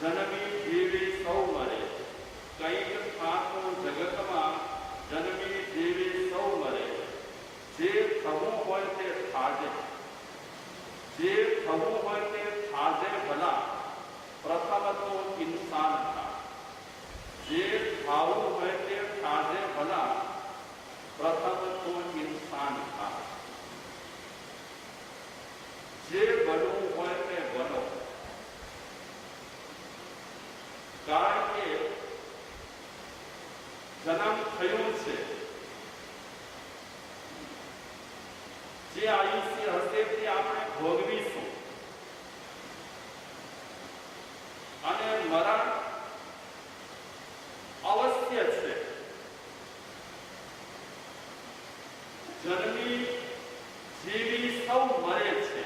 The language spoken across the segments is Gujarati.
જન્મી જીવી સૌ મરે, કંઈક થાતું જગતમાં જન્મી જીવી સૌ મરે, જે થવું હોય તે થાજે, જે થવું હોય તે થાજે ભલા, પ્રથમ તો ઇન્સાન થા, જે થાવું હોય તે થાજે ભલા, પ્રથમ તો ઇન્સાન થા, જે બનવું હોય તે બનો, કારણ કે જન્મ થયું છે, જે આયુષ્ય હશે તે આપણે ભોગવીશું, અને મરણ અવશ્ય છે. જન્મી જીવી સૌ મરે છે.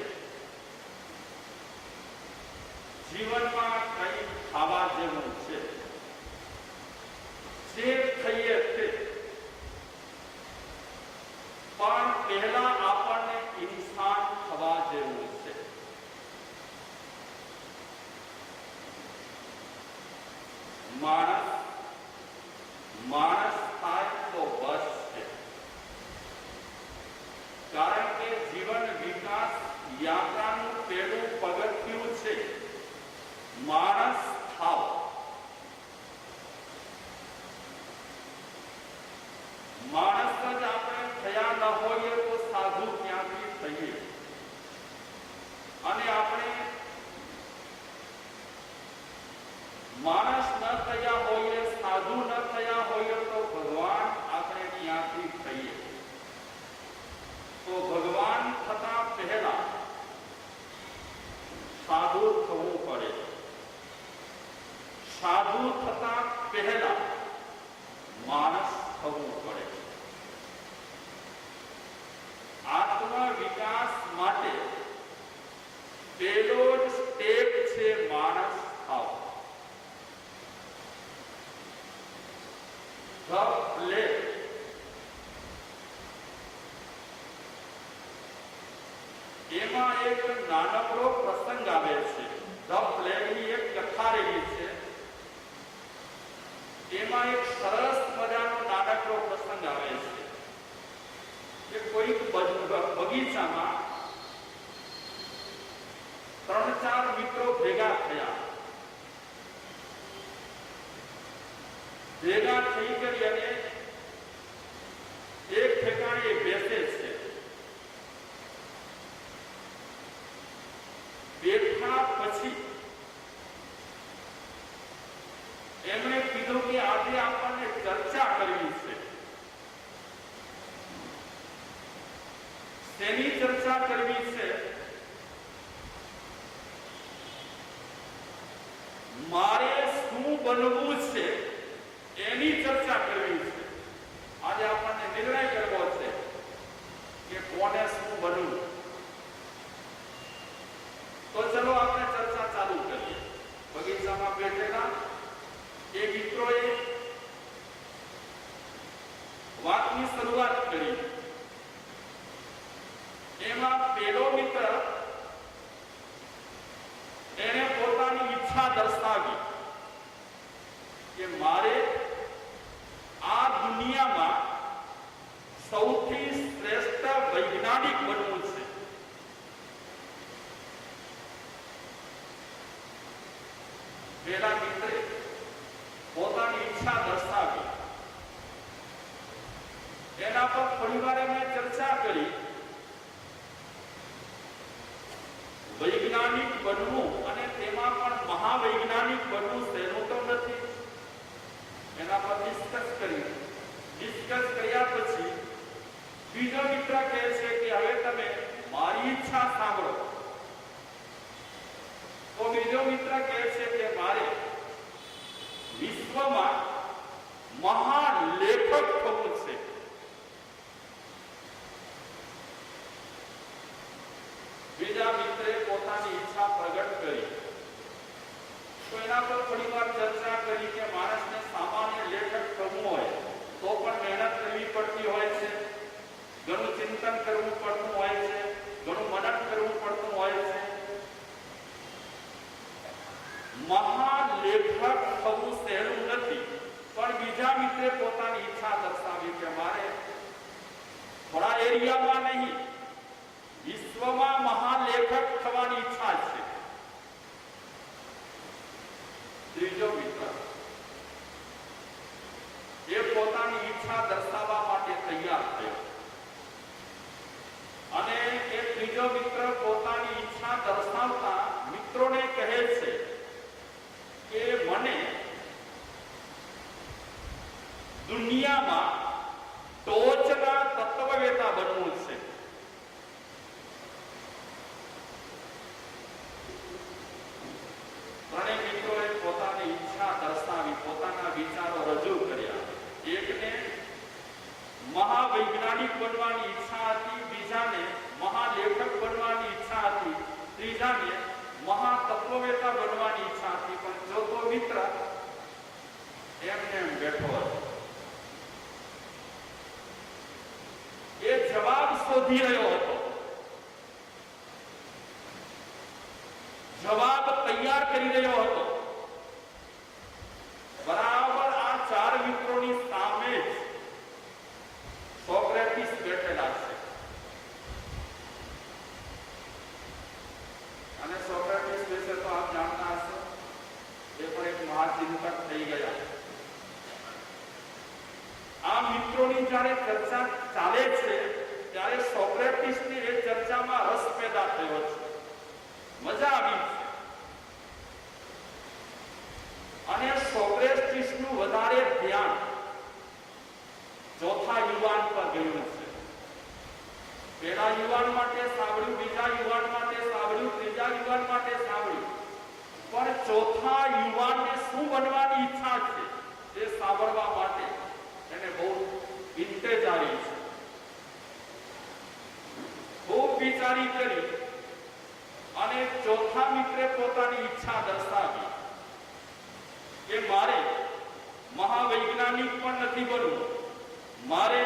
જીવનમાં કંઈ ખાવા જેવું છે, જે થઈએ તે, પણ પહેલા આપણને ઇન્સાન થવા જેવું છે. માણસ થાય તો બસ છે, કારણ કે જીવન વિકાસ યાત્રાનું પહેલું પગથિયું છે માણસ થાવ. માણસ જ આપણે થયા ન હોઈએ તો સાધુ ક્યાંથી થઈએ, અને આપણે માણસ ન થયા હોઈએ, સાધુ ન થયા હોઈએ તો ભગવાન આપણે ક્યાંથી થઈએ? તો ભગવાન થતા પહેલા સાધુ થવું પડે, સાધુ થતા પહેલા માણસ થવું પડે. આત્મ વિકાસ માટે પહેલો જ સ્ટેપ છે માણસ થાવ. એમાં એક નાનકડો પ્રસંગ આવે છે. ધ પ્લેગની એક કથા રહી છે. એમાં એક સરસ મજાનો નાનકડો પ્રસંગ આવે છે કે કોઈક બગીચામાં 3-4 મિત્રો ભેગા થયા. ભેગા થઈ કરી અને એક ઠેકાણે બેસે છે. બેઠા પછી એમણે કીધું કે આજે આપણને ચર્ચા કરવી છે. શેની ચર્ચા કરવી છે? મારે શું બનવું છે એની ચર્ચા કરવી છે. આજે આપણને નિર્ણય કરવો છે કે કોને શું બનવું. તો ચલો આપણે ચર્ચા ચાલુ કરીએ. બગીચામાં બેઠેલા એ મિત્રોએ વાતની શરૂઆત કરી. એમાં પેલો મિત્ર એને પોતાની ઈચ્છા દર્શાવી કે મારે આ દુનિયામાં સૌથી શ્રેષ્ઠ વૈજ્ઞાનિક બનવું છે. પેલા મિત્રે પોતાની ઈચ્છા દર્શાવી. એના પર થોડીવાર એમણે ચર્ચા કરી. વૈજ્ઞાનિક બનવું અને તેમાં પણ મહાવૈજ્ઞાનિક બનવું સહેલું તો નથી. એના પર ડિસ્કસ કરી. ડિસ્કસ કર્યા પછી બીજો મિત્ર કહે છે કે હવે તમે મારી ઈચ્છા સાંભળો. તો બીજો મિત્ર કહે છે કે મારે વિશ્વમાં મહાન લેખક થવું છે. બીજા મિત્રે પોતાની ઈચ્છા પ્રગટ કરી. તો એના પર થોડી વાર ચર્ચા કરી કે માણસને સામાન્ય લેખક થવું હોય તો પણ મહેનત કરવી પડતી હોય છે, ઘણું ચિંતન કરવું પડતું હોય છે, ઘણું મનન કરવું પડતું હોય છે. મહાલેખક થવું સહેલું નથી, પણ બીજા મિત્રે પોતાની ઈચ્છા દર્શાવી કે મારે થોડા એરિયામાં નહીં, વિશ્વમાં મહાલેખક થવાની ઈચ્છા છે. ત્રીજો મિત્ર એ પોતાની ઈચ્છા દર્શાવવા માટે તૈયાર થયો અને એ ત્રીજો મિત્ર પોતાની ઈચ્છા દર્શાવતા મિત્રોને કહે છે કે મને દુનિયામાં ટોચના તત્વવેતા બનવું છે. ત્રણેય મિત્રોએ પોતાની ઈચ્છા દર્શાવી, પોતાના વિચારો રજૂ કર્યા. એકને મહાવૈજ્ઞાનિક બનવાની ઈચ્છા હતી, બીજાને મહાલેખક બનવાની ઈચ્છા હતી, ત્રીજાને મહાતત્વવેતા બનવાની ઈચ્છા હતી. પણ ચોથો મિત્ર એમને બેઠો હતો. એ જવાબ શોધી રહ્યો હતો, જવાબ તૈયાર કરી રહ્યો હતો. બરાબર આ ચાર મિત્રોની સામે જ સોક્રેટિસ બેઠેલા છે. અને સોક્રેટિસ વિશે તો આપ જાણતા હશો, એ પણ એક મહાચિંતક થઈ ગયા. આ મિત્રોની જ્યારે ચર્ચા ચાલે છે ત્યારે સોક્રેટિસની એ ચર્ચામાં રસ પેદા થયો છે, મજા આવી છે. અને સોક્રેટિસનું વધારે ધ્યાન ચોથા યુવાન પર ગયું છે. પહેલા યુવાન માટે સાંભળ્યું, બીજા યુવાન માટે સાંભળ્યું, ત્રીજા યુવાન માટે સાંભળ્યું, પણ ચોથા યુવાનને શું બનવાની ઈચ્છા છે તે સાંભળવા માટે એને બહુ ઇંતજારી છે. ખૂબ વિચારી કરી અને ચોથા મિત્રે પોતાની ઈચ્છા દર્શાવી કે મારે મહાવૈજ્ઞાનિક પણ નથી બનવું, મારે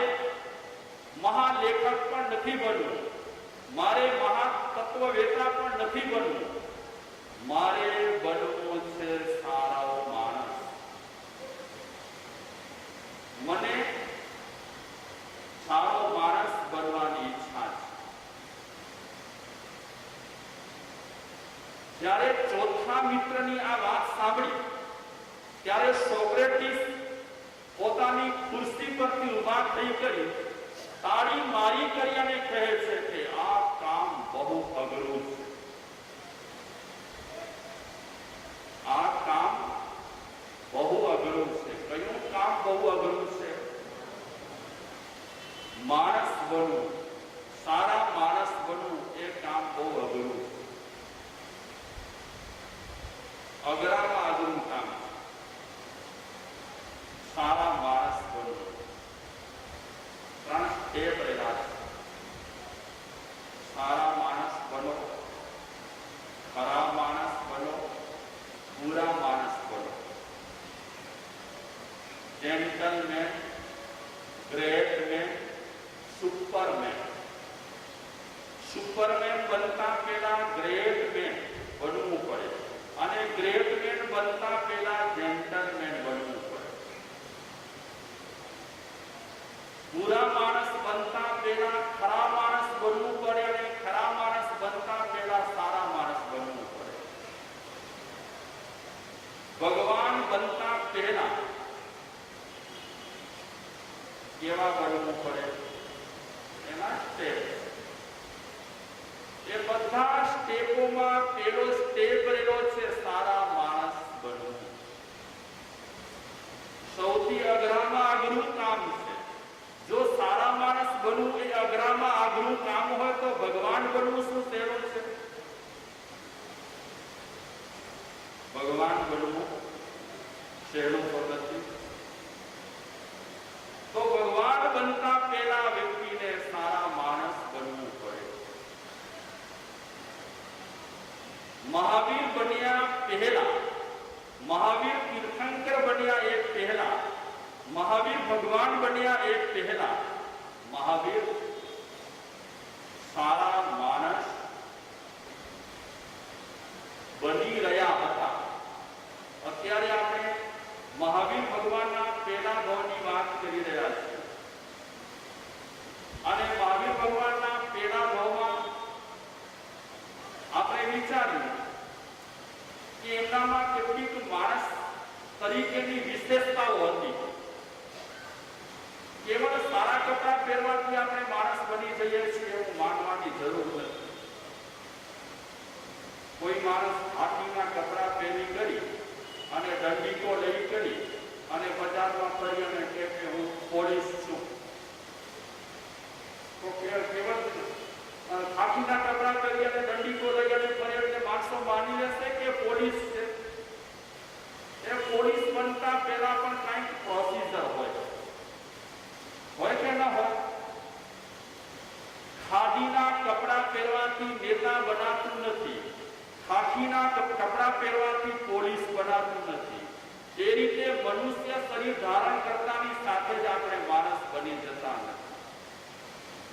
મહાલેખક પણ નથી બનવું, મારે મહાતત્વવેતા પણ નથી બનવું, મારે બનવું છે સારો માણસ. મને સારો માણસ બનવાની ઈચ્છા છે. જ્યારે ચોથા મિત્રની આ વાત સાંભળી ત્યારે સોક્રેટિસ પોતાની ખુરશી પરથી ઊભા થઈ કરી તાળી મારી કરી અને કહે છે કે આ કામ બહુ અઘરું છે. આ કામ બહુ અઘરું છે. કયું કામ બહુ અઘરું છે? માણસ બનવું, સારા માણસ બનવું એ કામ બહુ અઘરું છે. અઘરામાં અઘરું કામ છે સારા માણસ બનવું. ત્રણ સ્ટેપ રહેલા છે. સારા માણસ બનો, ખરા માણસ બનો, પૂરા માણસ બનો. Gentleman, ગ્રેટમેન, superman. સુપરમેન બનતા પહેલા ગ્રેટમેન બનવું પડે અને ગ્રેટમેન બનતા પહેલા જેન્ટલમેન બનવું પડે. પૂરા માણસ બનતા પહેલા ખરા માણસ બનવું પડે અને ખરા માણસ બનતા પહેલા સારા માણસ બનવું પડે. ભગવાન બનતા પહેલા કેવા બનવું પડે? એના સ્ટેપ. એ બધા સ્ટેપોમાં પહેલો સ્ટેપ રહેલો છે સારા માણસ બનવું. સૌથી અઘરામાં અઘરું કામ છે. જો સારા માણસ બનવું એ અઘરામાં અઘરું કામ હોય તો ભગવાન બનવું શું સહેલું છે? ભગવાન બનવું સહેલું તો નથી. તો ભગવાન બનતા પહેલા વ્યક્તિને સારા માણસ બનવું પડે. મહાવીર બન્યા પહેલા, મહાવીર તીર્થંકર બન્યા એ પહેલા, મહાવીર ભગવાન બન્યા એ પહેલા મહાવીર સારા માણસ બની રહ્યા હતા. મહાવીર ભગવાનના પેલા ભાવની વાત કરી રહ્યા છીએ અને મહાવીર ભગવાનના પેલા ભાવમાં આપણે વિચાર્યું કે એમનામાં કેટલીક માણસ તરીકેની વિશેષતાઓ હતી. કેવળ સારા કપડાં પહેરવાથી આપણે માણસ બની જઈએ છીએ એવું માનવાની જરૂર નથી. કોઈ માણસ હાથીના કપડાં પહેરી કરી અને દંડીકો લઈ કરી અને બજારમાં ફરી અને કહે કે હું પોલીસ છું, તો કેવળ હાથીના કપડાં પહેરી અને દંડીકો લઈ અને ફરી એટલે માણસો માની લેશે કે પોલીસ છે. એ પોલીસ બનતા પહેલા પણ કંઈક પ્રોસિજર હોય કે ન હોય? ખાદીના કપડાં પહેરવાથી નેતા બનાતું નથી, ખાખીના કપડાં પહેરવાથી પોલીસ બનાતું નથી. એ રીતે મનુષ્ય શરીર ધારણ કરતાની સાથે જ આપણે માણસ બની જતા નથી.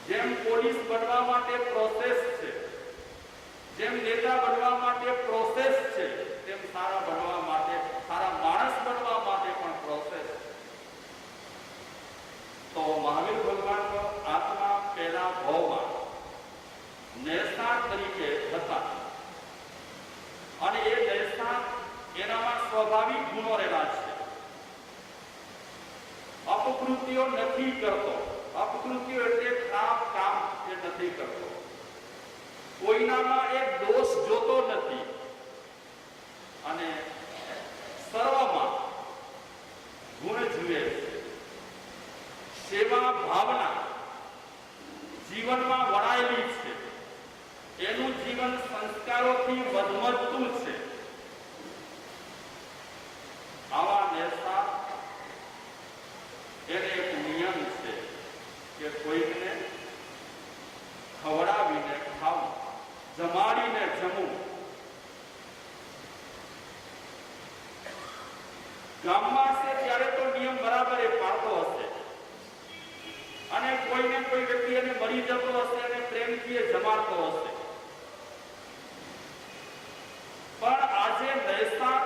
જેમ પોલીસ બનવા માટે પ્રોસેસ છે, જેમ નેતા બનવા માટે પ્રોસેસ છે, તેમ સારા બનવા માટે, સારા માણસ બનવા માટે પણ પ્રોસેસ છે. તો મહાવીર ભગવાનનો આત્મા પહેલા ભાવમાં નેસાર તરીકે હતા અને એ નેસાર એનામાં સ્વાભાવિક ગુણો રહેલા છે. અપકૃતિઓ નથી કરતો. અપકૃતિઓ એટલે ખરાબ કામ એ નથી કરતો. કોઈનામાં એક દોષ જોતો નથી અને સર્વમાં ગુણ જુએ છે. સેવા ભાવના જીવનમાં વણાયેલી છે. એનું જીવન સંસ્કારોથી વધમતું છે. આવા નેતા એને એક નિયમ છે કે કોઈને ખવડાવીને ખાવું, જમાડીને જમવું. ગામમાં છે ત્યારે તો નિયમ બરાબર એ પાળતો હશે અને કોઈને કોઈ વ્યક્તિ એને મરી જતો હશે અને પ્રેમથી એ જમાડતો હશે. પણ આજે નૈસા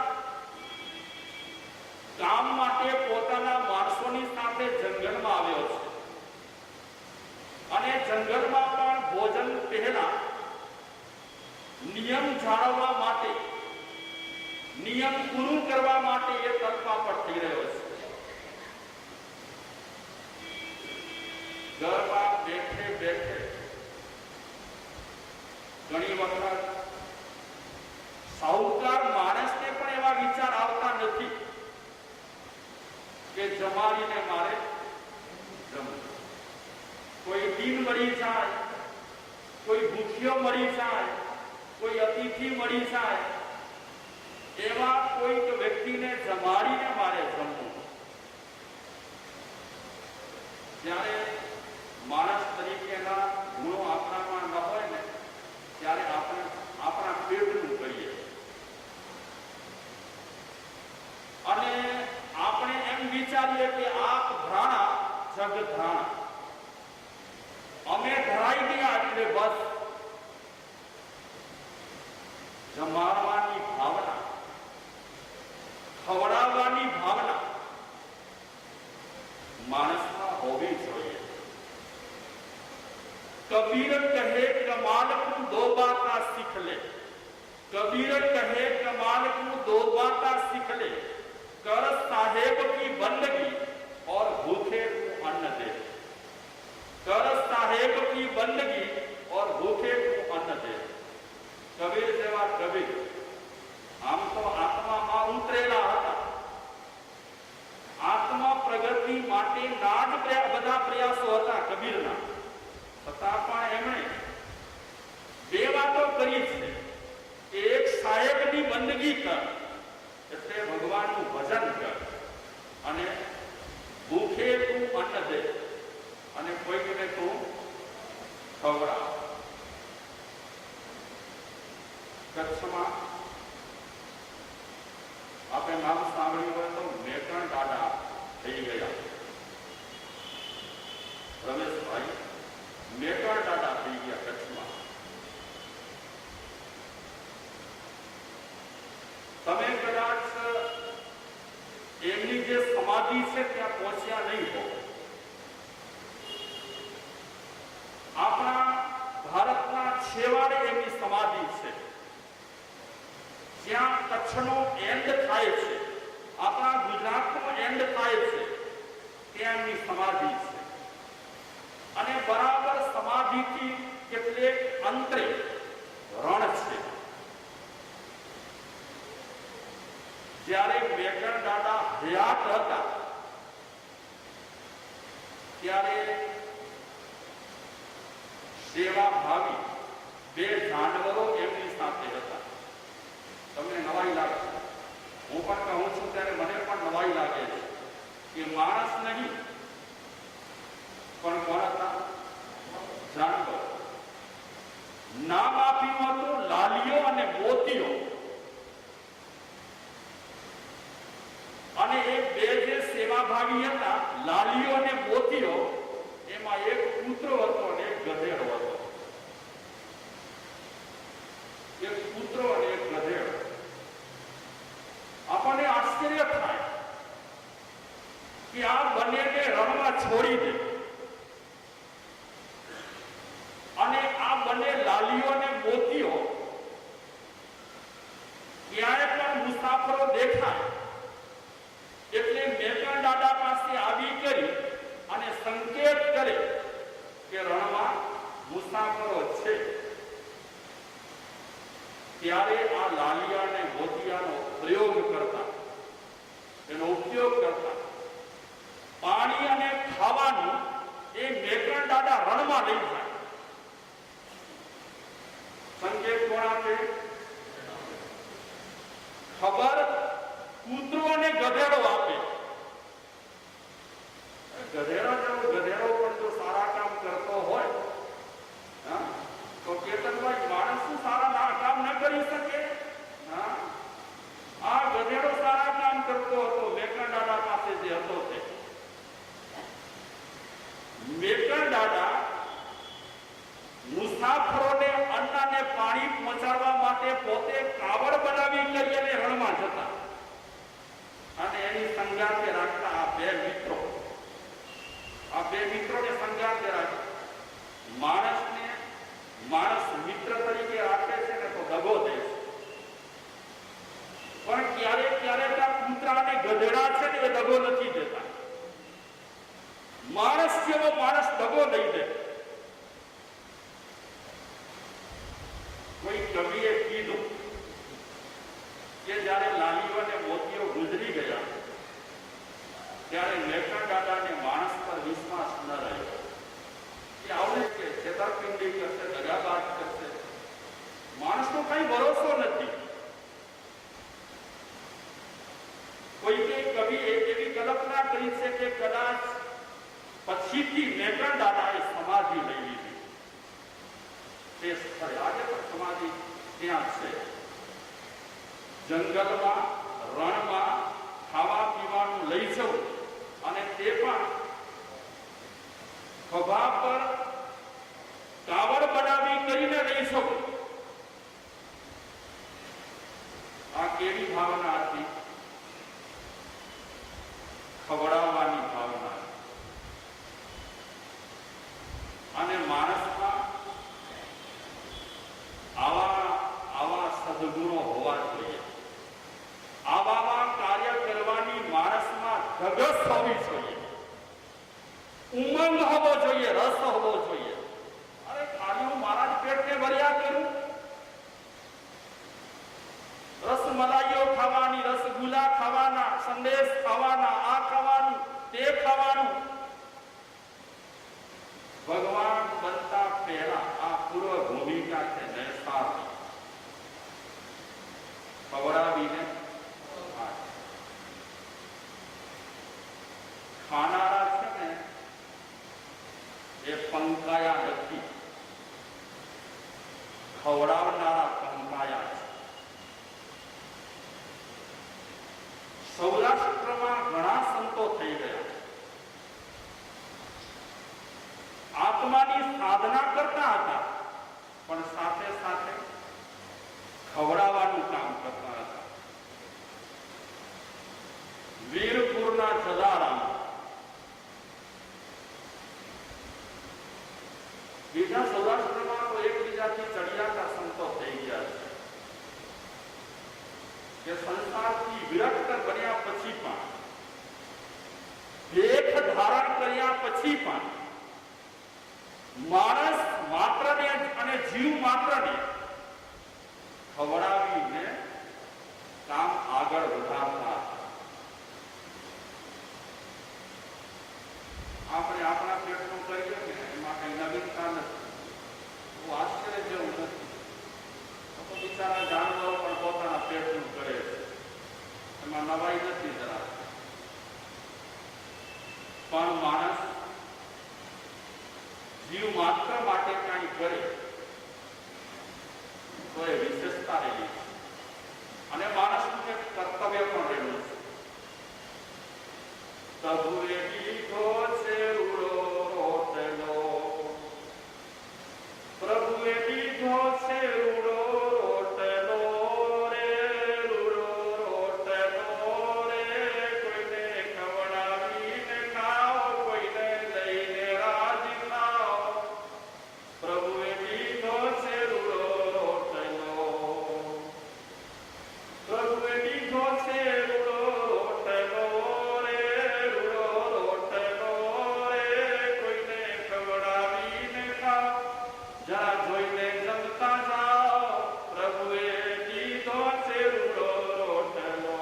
કામ માટે પોતાના માણસોની સાથે જંગલમાં આવ્યો છે અને જંગલમાં પણ ભોજન પહેલા નિયમ જાળવવા માટે, નિયમ પૂરું કરવા માટે એ તત્પર થઈ રહ્યો છે. ઘરમાં બેઠે બેઠે ઘણી વખત સાહુકાર માણસને પણ એવા વિચાર આવતા નથી કે જમાડીને મારે જમવું. કોઈ દીન મળી જાય, કોઈ ભૂખ્યો મળી જાય, કોઈ અતિથિ મળી જાય, એવા કોઈક વ્યક્તિને જમાડીને મારે જમવું. જ્યારે માણસ તરીકેના ગુણો આપણામાં ન હોય ને ત્યારે આપણે આપણા પેટનું કરીએ અને આપણે એમ વિચારીએ કે આપ ધ્રાણા જગ ધ્રાણા, અમે ધરાઈ ગયા એટલે બસ. જમાડવાની ભાવના, ખવડાવવાની ભાવના માણસમાં હોવી જોઈએ. कबीर कहे कमाल को दो बाता सीख ले, कबीर कहे कमाल को दो बाता सीख ले, कर साहेब की बंदगी और भूखे को अन्न दे, कर साहेब की बंदगी और भूखे को अन्न दे. कबीर जेवा कबीर આમ તો આત્મામાં ઉતરેલા હતા. આત્મા પ્રગતિ માટેના જ બધા પ્રયાસો હતા કબીરના. છતાં પણ એમણે બે વાતો કરી છે. એક સાહેબની બંદગી કર એટલે ભગવાનનું ભજન કર અને ભૂખે તું અન્ન દે અને કોઈને તું ખવડાવ. કચ્છમાં આપણે નામ સાંભળ્યું હોય તો મેકણ દાદા થઈ ગયા. રમેશભાઈ મેકણ દાદા થઈ ગયા કચ્છમાં. તમે કદાચ એમની સમાધિ છે ત્યાં પહોંચ્યા નહીં હો. આપણા ભારતના છેવાડે એમની સમાધિ છે, જ્યાં કચ્છનો એન્ડ થાય છે, આપણા ગુજરાતનો એન્ડ થાય છે, ત્યાં એમની સમાધિ છે. અને બરાબર સમાધિથી કેટલેક અંતરે રણ છે. જ્યારે મેઘણ દાદા હયાત હતા ત્યારે સેવા ભાવી બે જાનવરો એમની સાથે હતા. તમને નવાઈ લાગશે, હું પણ કહું છું ત્યારે મને પણ નવાઈ લાગે છે કે માણસ નહીં પણ કોણ હતા? જાનવર. નામ આપ્યું હતું લાલીઓ અને મોતીઓ. અને એ બે જે સેવાભાવી હતા, લાલીઓ અને મોતીઓ, એમાં એક પુત્ર હતો અને એક ગધેડો હતો. એક પુત્ર અને એક ગધેડો. આપણને આશ્ચર્ય થાય કે આ બંનેને રણમાં છોડી દે અને આ બંને લાલીઓ અને મોતીઓ ક્યાંય પણ મુસાફરો દેખાય એટલે મેઘણ દાદા પાસે આવી કરી અને સંકેત કરે કે રણમાં મુસાફરો છે. ત્યારે આ લાલિયા અને મોતિયાનો પ્રયોગ કરતા, એનો ઉપયોગ કરતા, પાણી અને ખાવાનું એ મેઘણ દાદા રણમાં લઈ જાય. સંકેત કોણ આપે? ખબર કૂતરો અને ગધેડો આપે. ગધેડો પણ જો સારા કામ કરતો હોય તો કેતનભાઈ માણસ શું સારા કામ ન કરી શકે? આ ગધેડો સારા કામ કરતો હતો. મેઘણ દાદા પાસે જે હતો તે મેઘણ દાદા મુસાફરોને અન્ન અને પાણી પહોંચાડવા માટે પોતે કાવડ બનાવી કરી અને રણમાં જતા અને એની સંગાતે રાખતા આ બે મિત્રોને સંગાતે રાખતા. માણસ મિત્ર તરીકે રાખે છે ને તો દગો દે છે, પણ ક્યારેક આ કૂતરા અને ગધેડા છે ને એ દગો નથી દેતા. માણસ જેવો માણસ દગો નહીં દે. કોઈ કવિએ કીધું કે જ્યારે લાલીઓ અને મોતીઓ ગુજરી ગયા ત્યારે મેઘણ દાદાને માણસ પર વિશ્વાસ ન રહ્યો. કે આવડે કે છેતરપિંડી કરશે, દગાબાજ કરશે, માણસનો કઈ ભરોસો નથી. કોઈકે કવિએ એવી કલ્પના કરી છે કે કદાચ પછીથી મેઘણ દાદાએ સમાધિ લઈ લીધી. તે સ્થળે આજે પણ સમાધિ ત્યાં છે. જંગલમાં, રણમાં ખાવા પીવાનું લઈ જવું અને તે પણ ખભા પર કાવડ બનાવી કરીને લઈ જવું. આ કેવી ભાવના હતી? ખવડાવવાની ભાવના. અને માણસમાં આવા સદગુણો હોવા જોઈએ. આવા કાર્ય કરવાની માણસમાં ધગસ હોવી જોઈએ, ઉમંગ હોવો જોઈએ, રસ હોવો જોઈએ. અરે ખાલી હું મારા જ પેટને ભર્યા કરું? રસમલાઈઓ ખાવાની, રસગુલ્લા ખાવાના, સંદેશ ખાવાના, આ ખાવાનું, તે ખાવાનું. ભગવાન બનતા પહેલા આ પૂર્વ ભૂમિકા છે નૈસારની. ખવડાવીને ખાનારા છે ને એ પંકાયા નથી, ખવડાવનારા પંકાયા છે. સૌરાષ્ટ્રમાં ઘણા સંતો થઈ ગયા, આત્માની સાધના કરતા હતા, પણ સાથે સાથે ખવડાવવાનું કામ કરતા હતા. વીરપુરના ના જલારામ. બીજા સૌરાષ્ટ્રમાં તો એકબીજાથી ચડિયાતા સંતો થઈ ગયા છે કે સંસારથી વિરક્ત બન્યા પછી પણ, દેખ ધારણ કર્યા પછી પણ માણસ માત્રને અને જીવ માત્રને ખવડાવીને કામ આગળ વધારતા. આપણે આપણા પેટનું કરીએ ને એમાં કઈ નવીનતા નથી, આશ્ચર્ય જેવું નથી. તો બિચારા જાનવરો પણ પોતાના પેટનું કરે છે, એમાં નવાઈ નથી જરા. પણ માણસ જીવ માત્ર માટે કઈ કરે તો એ વિશેષતા રહેલી છે, અને માણસનું એક કર્તવ્ય પણ રહેલું છે. પ્રભુએ દીધો છે રૂડો રોટલો, પ્રભુએ દીધો છે રૂડો રોટલો રે, રૂડો રોટલો રે. કોઈને ખવડાવીને ખાઓ, કોઈને લઈને રાજી થાઓ. પ્રભુએ દીધો છે રૂડો રોટલો, પ્રભુએ દીધો છે રૂડો રોટલો રે, રૂડો રોટલો રે. કોઈને ખવડાવીને ખાઓ, જરા જોઈને જમતા જાઓ. પ્રભુએ દીધો છે રૂડો રોટલો,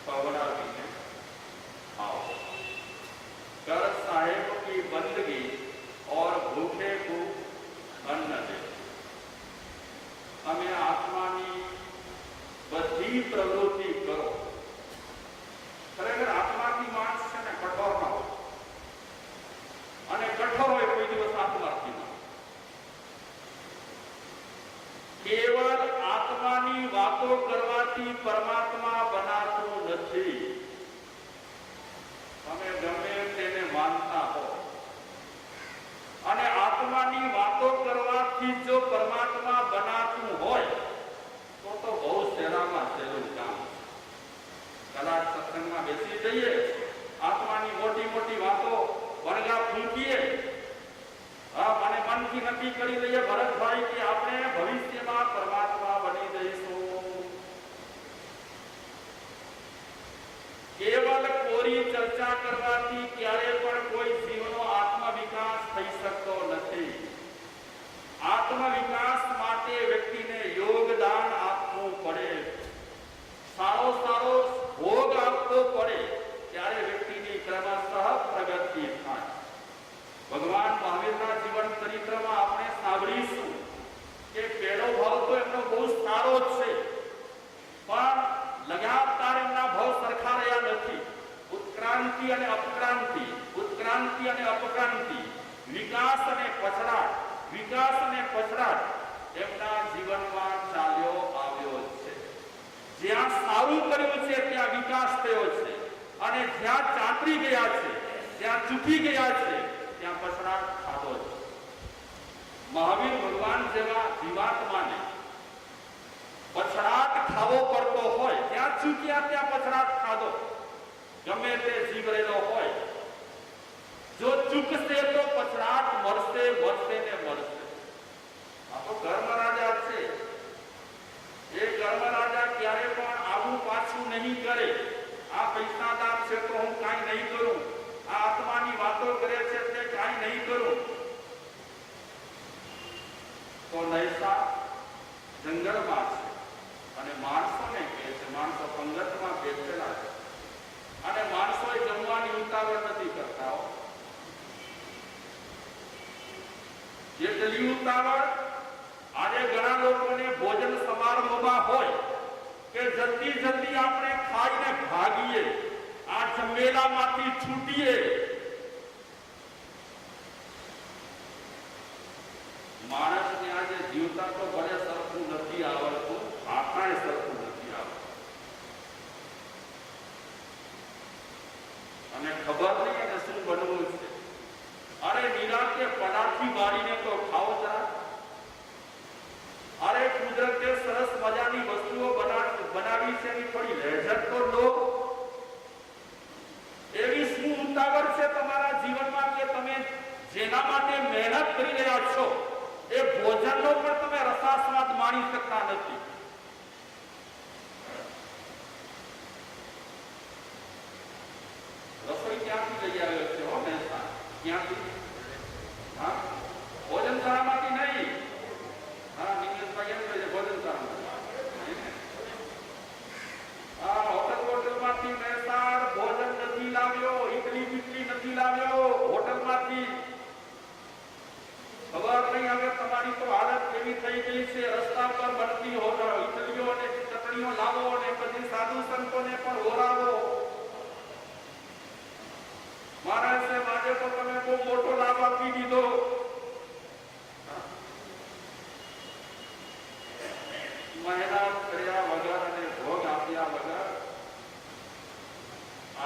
ખવડાવીને ખાઓ. कर साहेब की बंदगी और भूखे को अन्न दे. તમે આત્માની બધી પ્રવૃત્તિ કરો. ખરેખર આત્માથી માણસ છે ને કઠોર ના હોય, અને કઠોર હોય કોઈ દિવસ આત્માથી ના. કેવળ આત્માની વાતો કરવાથી પરમાત્મા બનાતું નથી. તમે ગમે તેને માનતા હો, અને આત્માની વાતો કરવાથી જો પરમાત્મા બનાતું હોય તો બહુ સહેલામાં સહેલું કામ. કદાચ સત્સંગમાં બેસી જઈએ, આત્માની મોટી મોટી વાતો વણગા ફૂંકીએ, અને મનથી નક્કી કરી લઈએ ભરતભાઈ કે આપણે ભવિષ્યમાં પરમાત્મા બની જઈશું. કેવલ કોરી ચર્ચા કરવાથી ક્યારે પણ કોઈ જીવનો આત્મ વિકાસ થઈ શકતો નથી. આત્મ વિકાસ માટે વ્યક્તિને યોગદાન આપવું પડે, સારો સારો ભોગ આપવો પડે, ત્યારે વ્યક્તિની ક્રમશઃ પ્રગતિ થાય. ભગવાન મહાવીરના જીવન ચરિત્રમાં આપણે સાંભળીશું કે પહેલો ભાવ તો એમનો બહુ સારો જ છે, પણ લગાતાર એમના ભાવ સરખા રહ્યા નથી. ઉત્ક્રાંતિ અને અપક્રાંતિ, ઉત્ક્રાંતિ અને અપક્રાંતિ, વિકાસ અને પછડાટ, વિકાસ અને પછડાટ એમના જીવનમાં ચાલ્યો આવ્યો છે. જ્યાં સારું કર્યું છે ત્યાં વિકાસ થયો છે, અને જ્યાં ચાતરી ગયા છે, જ્યાં ચૂકી ગયા છે, ત્યાં પછડાટ ખાધો છે. મહાવીર ભગવાન જેવા જીવાત્માને પછડાટ ખાવો પડતો હોય, ત્યાં ચૂક્યા ત્યાં પછડાટ ખાધો. ગમે તે જીવ રહેલો હોય, જો ચૂકશે તો પછડાટ મળશે, મળશે ને મળશે. આ તો કર્મ રાજા છે. એ કર્મ રાજા ક્યારે પણ આવું પાછું નહીં કરે. આ પૈસાદાર છે તો હું કાંઈ નહીં કરું, આ આત્માની વાતો કરે છે તે કાંઈ નહીં કરું. તો નૈસા જંગલમાં છે, અને માણસોને કહે છે, માણસો પંગતમાં બેઠેલા છે, અને માણસો જમવાની ઉતાવળ નથી કરતા. એટલી ઉતાવળ આજે ઘણા લોકોને ભોજન સમારંભમાં હોય કે જલ્દી જલ્દી આપણે ખાઈને ભાગીએ, આ જમેલામાંથી છૂટીએ. માણસને આજે જીવતા તો ભલે સરખું નથી આવડતું, આખાય સરખું નથી આવડતું, અને ખબર નહીં એને શું બનવું છે. અરે નિરાંતે પડાથી મારીને તો ખાઓ જરા. અરે કુદરતે સરસ મજાની વસ્તુઓ બનાવી છે, એની થોડી લહેજત તો લો. ભોજનનો પણ તમે રસાસ્વાદ માણી શકતા નથી. રસોઈ ક્યાંથી લઈ આવ્યો છે? હો મહેસા ક્યાંથી? હા, ભોજનશાળામાંથી નહીં. હા, નિમેશભાઈ એમ કહે છે ભોજનશાળામાંથી. હા, હોટલમાંથી મહેસાણ ભોજન નથી લાવ્યો, ઇડલી પીટલી નથી લાવ્યો હોટલમાંથી. ખબર નહીં હવે તમારી તો હાલત કેવી થઈ ગઈ છે. રસ્તા પર બનતી ઇડલીઓ અને ચટણીઓ લાવો અને પછી સાધુ સંતોને પણ ઓરાવો. મહારાજ સાહેબ આજે તો તમે બહુ મોટો લાભ આપી દીધો. મહેનત કર્યા વગર અને ભોગ આપ્યા વગર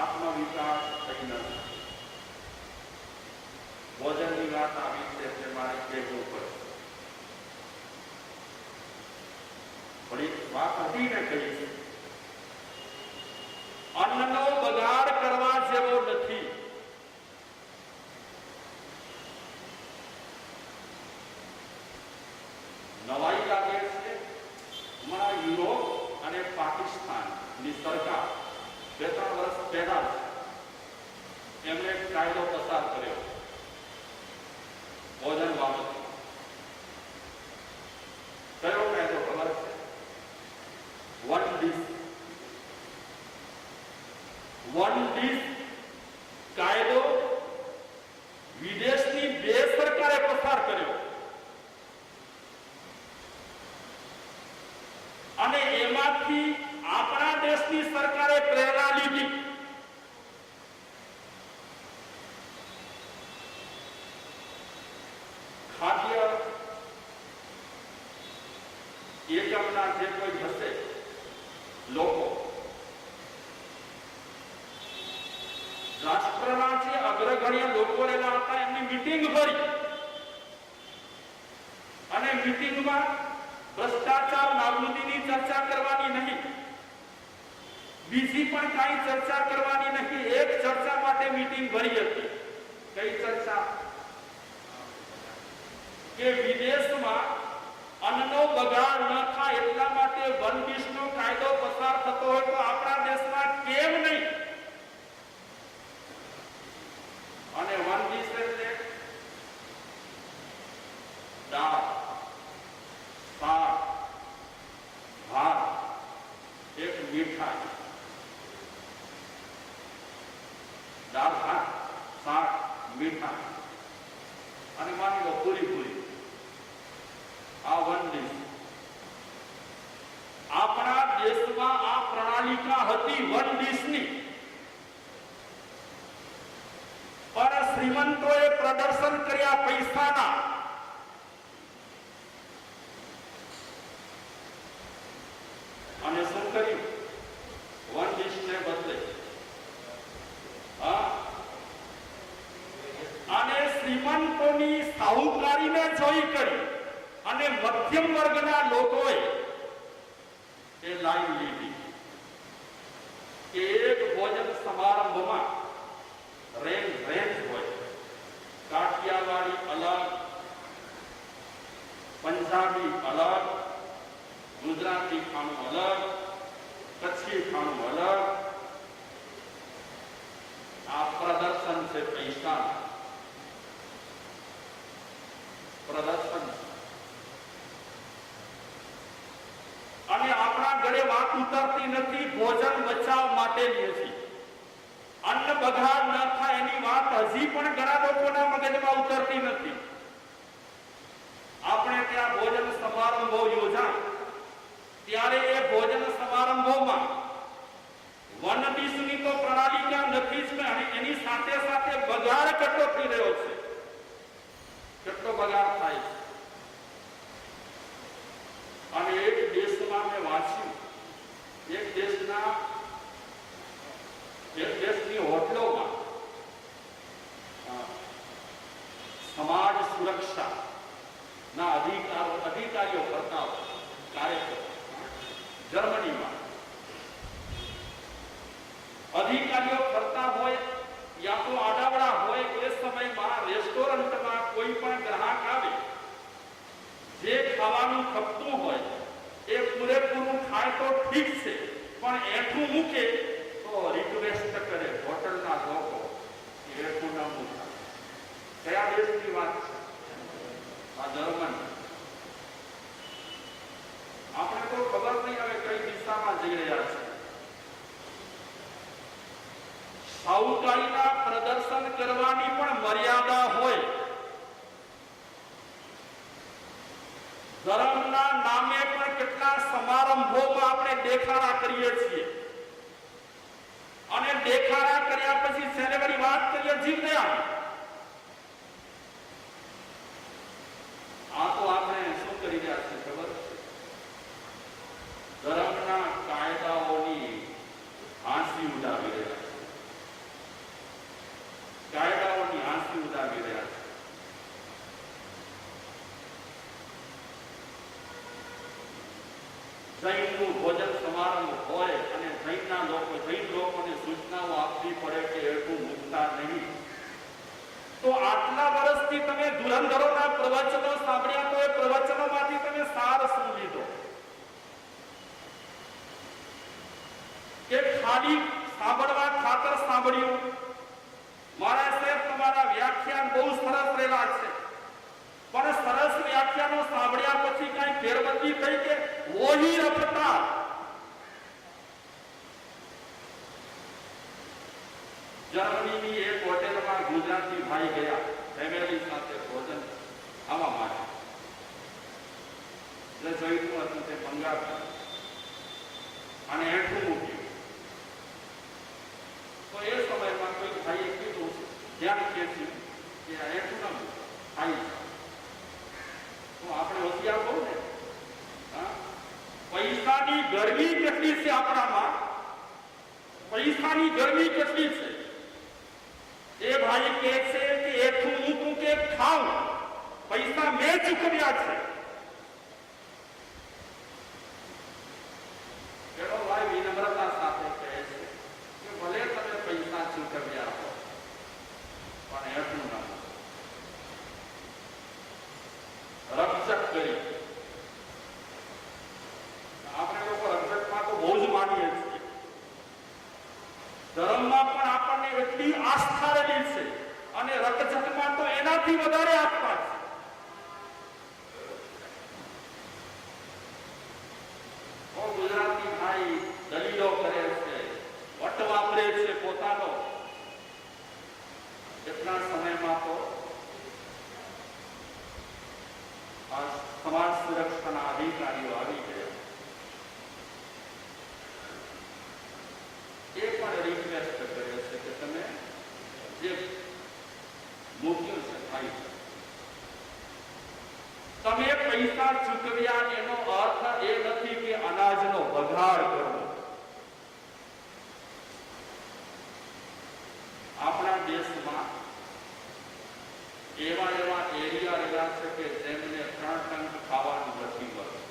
આત્મવિકાસ થઈ નથી. ભોજનની વાત આવી છે તે મારે કહેવું પડે. પણ એક વાત હતી ને કહી છે, અન્નનો બગાડ કરવા જેવો નથી. નવાઈ લાગે છે, હમણાં યુરોપ અને પાકિસ્તાનની સરકાર 2-3 વર્ષ પહેલા એમણે એક કાયદો પસાર કર્યો ભોજન બાબતે. કયો કાયદો ખબર છે? વન ડિશ કાયદો વિદેશની 2 સરકારે પસાર કર્યો અને એમાંથી આપણા દેશની સરકારે પ્રેરણા લીધી. ખાદ્ય એકમના જે કોઈ હશે લોકો, રાષ્ટ્રના જે અગ્રગણ્ય લોકો રહેલા હતા એમની મીટિંગ ભરી અને મીટિંગમાં ભ્રષ્ટાચાર નાબૂદીની ચર્ચા કરવાની નહીં, બીજી પણ કઈ ચર્ચા કરવાની નહીં. એક ચર્ચા માટે મીટિંગ ભરી હતી. કઈ ચર્ચા? કે વિદેશમાં અન્નનો બગાડ ન થાય એટલા માટે વન ડિશનો કાયદો પસાર થતો હોય તો આપણા દેશમાં કેમ નહીં? અને વન ડિશ એટલે દાળ, શાક, ભાત, એક મીઠાઈ. દાળ, ભાત, શાક, મીઠાઈ અને માની લો પૂરી. આ વન ડિશ. આપણા દેશમાં આ પ્રણાલિકા હતી વન ડિશની, પણ શ્રીમંતોએ પ્રદર્શન કર્યા પૈસાના. અને શું કર્યું? વન ડિશને બદલે અને શ્રીમંતોની સાહુકારીને જોઈ કરી અને મધ્યમ વર્ગના લોકોએ એ લાઈન લીધી કે એક ભોજન સમારંભમાં રેન્જ હોય. કાઠિયાવાડી અલગ, પંજાબી અલગ, ગુજરાતી ખાણું અલગ, કચ્છી ખાણું અલગ. આ પ્રદર્શન છે પૈસા પ્રદર્શન. અને આપણા ઘરે વાત ઉતરતી નથી. ભોજન બચાવ માટે છે. અન્ન બગાડ ન થાય એની વાત હજી પણ ઘણા લોકોના મગજમાં ઉતરતી નથી. આપણે ત્યાં ભોજન સમારંભો યોજાય ત્યારે એ ભોજન સમારંભોમાં વન ડિશની તો પ્રણાલિકા નથી જ, એની સાથે સાથે બગાડ કેટલો થઈ રહ્યો છે. કેટલો બગાડ થાય છે. અને એક દેશમાં મેં વાંચ્યું, એક દેશની હોટલોમાં સમાજ સુરક્ષા ના અધિકારીઓ કરતા કાર્યક્રમ જર્મનીમાં અધિકારીઓ કરતા હોય યા તો આડાવડા હોય. એ સમયમાં રેસ્ટોરન્ટમાં કોઈ પણ ગ્રાહક આવે, ખાવાનું ખપતું હોય એ પૂરેપૂરું ખાય તો ઠીક છે, પણ એઠું મૂકે તો રિક્વેસ્ટ કરે હોટલના લોકો એઠું ના મૂકે. કયા દેશની વાત છે? આ જર્મન. આપણે તો ખબર નહીં હવે કઈ દિશામાં જઈ રહ્યા છે. સાઉકાઈના પ્રદર્શન કરવાની પણ મર્યાદા હોય. ધર્મના નામે પણ કેટલા સમારંભોમાં આપણે દેખાડા કરીએ છીએ, અને દેખાડા કર્યા પછી સેલેબરી વાત કરીએ જીવદયા. આ તો આપણે શું કરી રહ્યા છીએ ખબર છે? ધર્મના કાયદાઓની હાંસી ઉડાવી રહ્યા છે. કાયદાઓની હાંસી ઉડાવી રહ્યા છે. જૈનનું ભોજન સમારંભ હોય અને જૈન લોકોને સૂચનાઓ આપવી પડે કે એટલું મૂકતા નહીં. તો આટલા વર્ષથી તમે ધુરંધરોના પ્રવચનો સાંભળ્યા, તો એ પ્રવચનોમાંથી તમે સાર શું લીધો? કે ખાલી સાંભળવા ખાતર સાંભળ્યું? મારા સાહેબ તમારા વ્યાખ્યાન બહુ સરસ રહેલા છે, પણ સરસ વ્યાખ્યાનો સાંભળ્યા પછી કઈ ફેરબદલી થઈ કે વહી રફતા? જર્મનીની એક હોટેલમાં ગુજરાતી ભાઈ ગયા ફેમિલી સાથે ભોજન ખાવા માટે. એટલે જોઈતું હતું તે મંગાવ્યું અને એઠું મૂક્યું. તો એ સમયમાં કોઈ ભાઈએ કીધું, ધ્યાન ખેંચ્યું કે આ એઠું ના મૂક્યું, ખાઈ. તો આપણે હોશિયાર બહુ ને. પૈસાની ગરમી કેટલી છે આપણામાં? પૈસાની ગરમી કેટલી છે? એ ભાઈ કહે છે કે એઠું મૂકું કે ખાઉં, પૈસા મેં ચૂકવ્યા છે. પેલો ભાઈ વિનમ્રતા સાથે કહે છે કે ભલે તમે પૈસા ચૂકવ્યા હો, પણ એઠું ના મૂકો. રક્ષક કરી. આપણે લોકો રક્ષકમાં તો બહુ જ માનીએ છીએ. ધર્મમાં પણ આપણને એટલી આસ્થા રહેલી છે, અને રક્ષકમાં તો એનાથી વધારે આસ્થા છે. ગુજરાતી ભાઈ દલીલો કરે છે, વટ વાપરે છે પોતાનો. એટલા સમયમાં તો સમાજ સુરક્ષાના અધિકારીઓ આવી ગયા. એ પણ રિક્વેસ્ટ કરે છે કે તમે જે મૂક્યું છે ભાઈ, તમે પૈસા ચૂકવ્યા એનો અર્થ એ નથી કે અનાજનો બગાડ કરવો. આપણા દેશમાં એવા એરિયા રહ્યા છે કે જેમને 3 ટંક ખાવાનું નથી મળતું.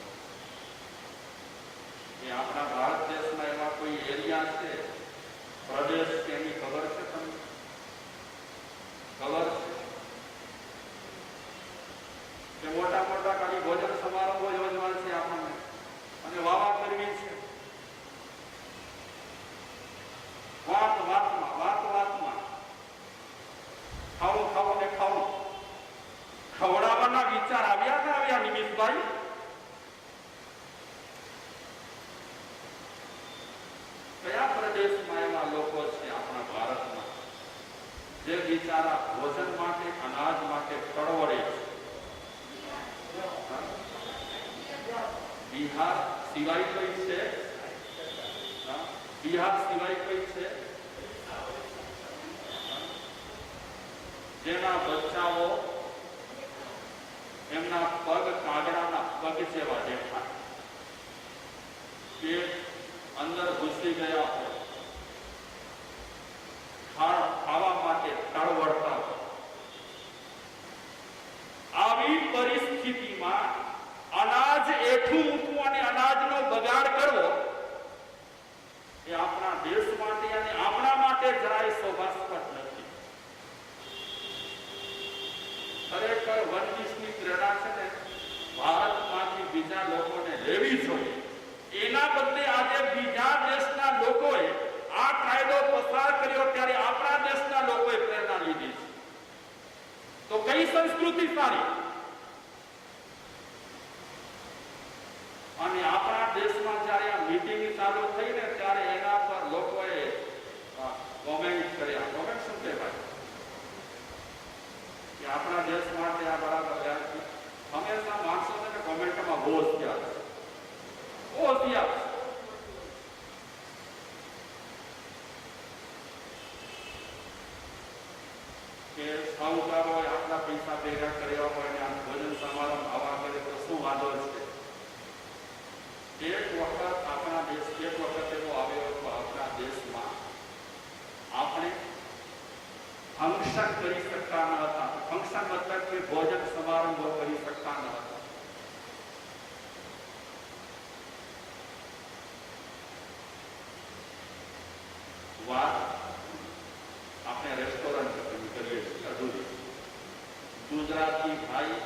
એ આપણા ભારત દેશમાં એવા કોઈ એરિયા છે, પ્રદેશ છે, એની ખબર છે તમને? ખબર છે કે મોટા મોટા ખાલી ભોજન સમારંભો યોજવા છે આપણને, અને વાવા કરવી છે. વાત વાતમાં ખાવું ને ખાવું. ખવડાવવાના વિચાર આવ્યા ના આવ્યા નિમિષભાઈ? કયા પ્રદેશમાં એવા લોકો છે આપણા ભારતમાં જે બિચારા ભોજન માટે, અનાજ માટે તડવડે છે? બિહાર સિવાય કોઈ છે? બિહાર સિવાય કોઈ છે જેના બચ્ચાઓ એમના પગ કાગડાના પગ જેવા દેખાય, કે અંદર ઘૂસી ગયા હોય, ખાવા માટે તડવડતા હોય? આવી પરિસ્થિતિમાં અનાજ એઠું મૂકવું અને અનાજનો બગાડ કરવો એ આપણા દેશ માટે અને આપણા માટે જરાય શોભાસ્પદ નથી. ખરેખર 21મી પ્રેરણા છે ને ભારત માટે બીજા લોકોને લેવી જોઈએ, એના બદલે આજે બીજા દેશના લોકોએ આ કાયદો પસાર કર્યો ત્યારે આપણા દેશના લોકોએ પ્રેરણા લીધી છે. તો કઈ સંસ્કૃતિ સારી? અને આપણા દેશમાં જ્યારે આ મીટિંગ ચાલુ થઈ ને ત્યારે એના પર લોકોએ કોમેન્ટ કર્યા. કોમેન્ટ શું કહેવાય? કે આપણા દેશ માટે આ બરાબર. હંમેશા માણસોને કોમેન્ટમાં બહુ હોશિયાર છે, બહુ હોશિયાર છે. કે સાહુકારોએ આટલા પૈસા ભેગા કર્યા હોય ને આ ભોજન સમારંભ આવા કરે તો શું વાંધો છે? એક વખત આપણા દેશ એક વખત એવો આવ્યો હતો આપણા દેશમાં, આપણે ફંક્શન કરી શકતા ન હતા. ફંક્શન મતલબ કે ભોજન સમારંભો કરી શકતા ન હતા. વાત આપણે રેસ્ટોરન્ટ કરીએ છીએ અધૂરી. ગુજરાતી ભાઈ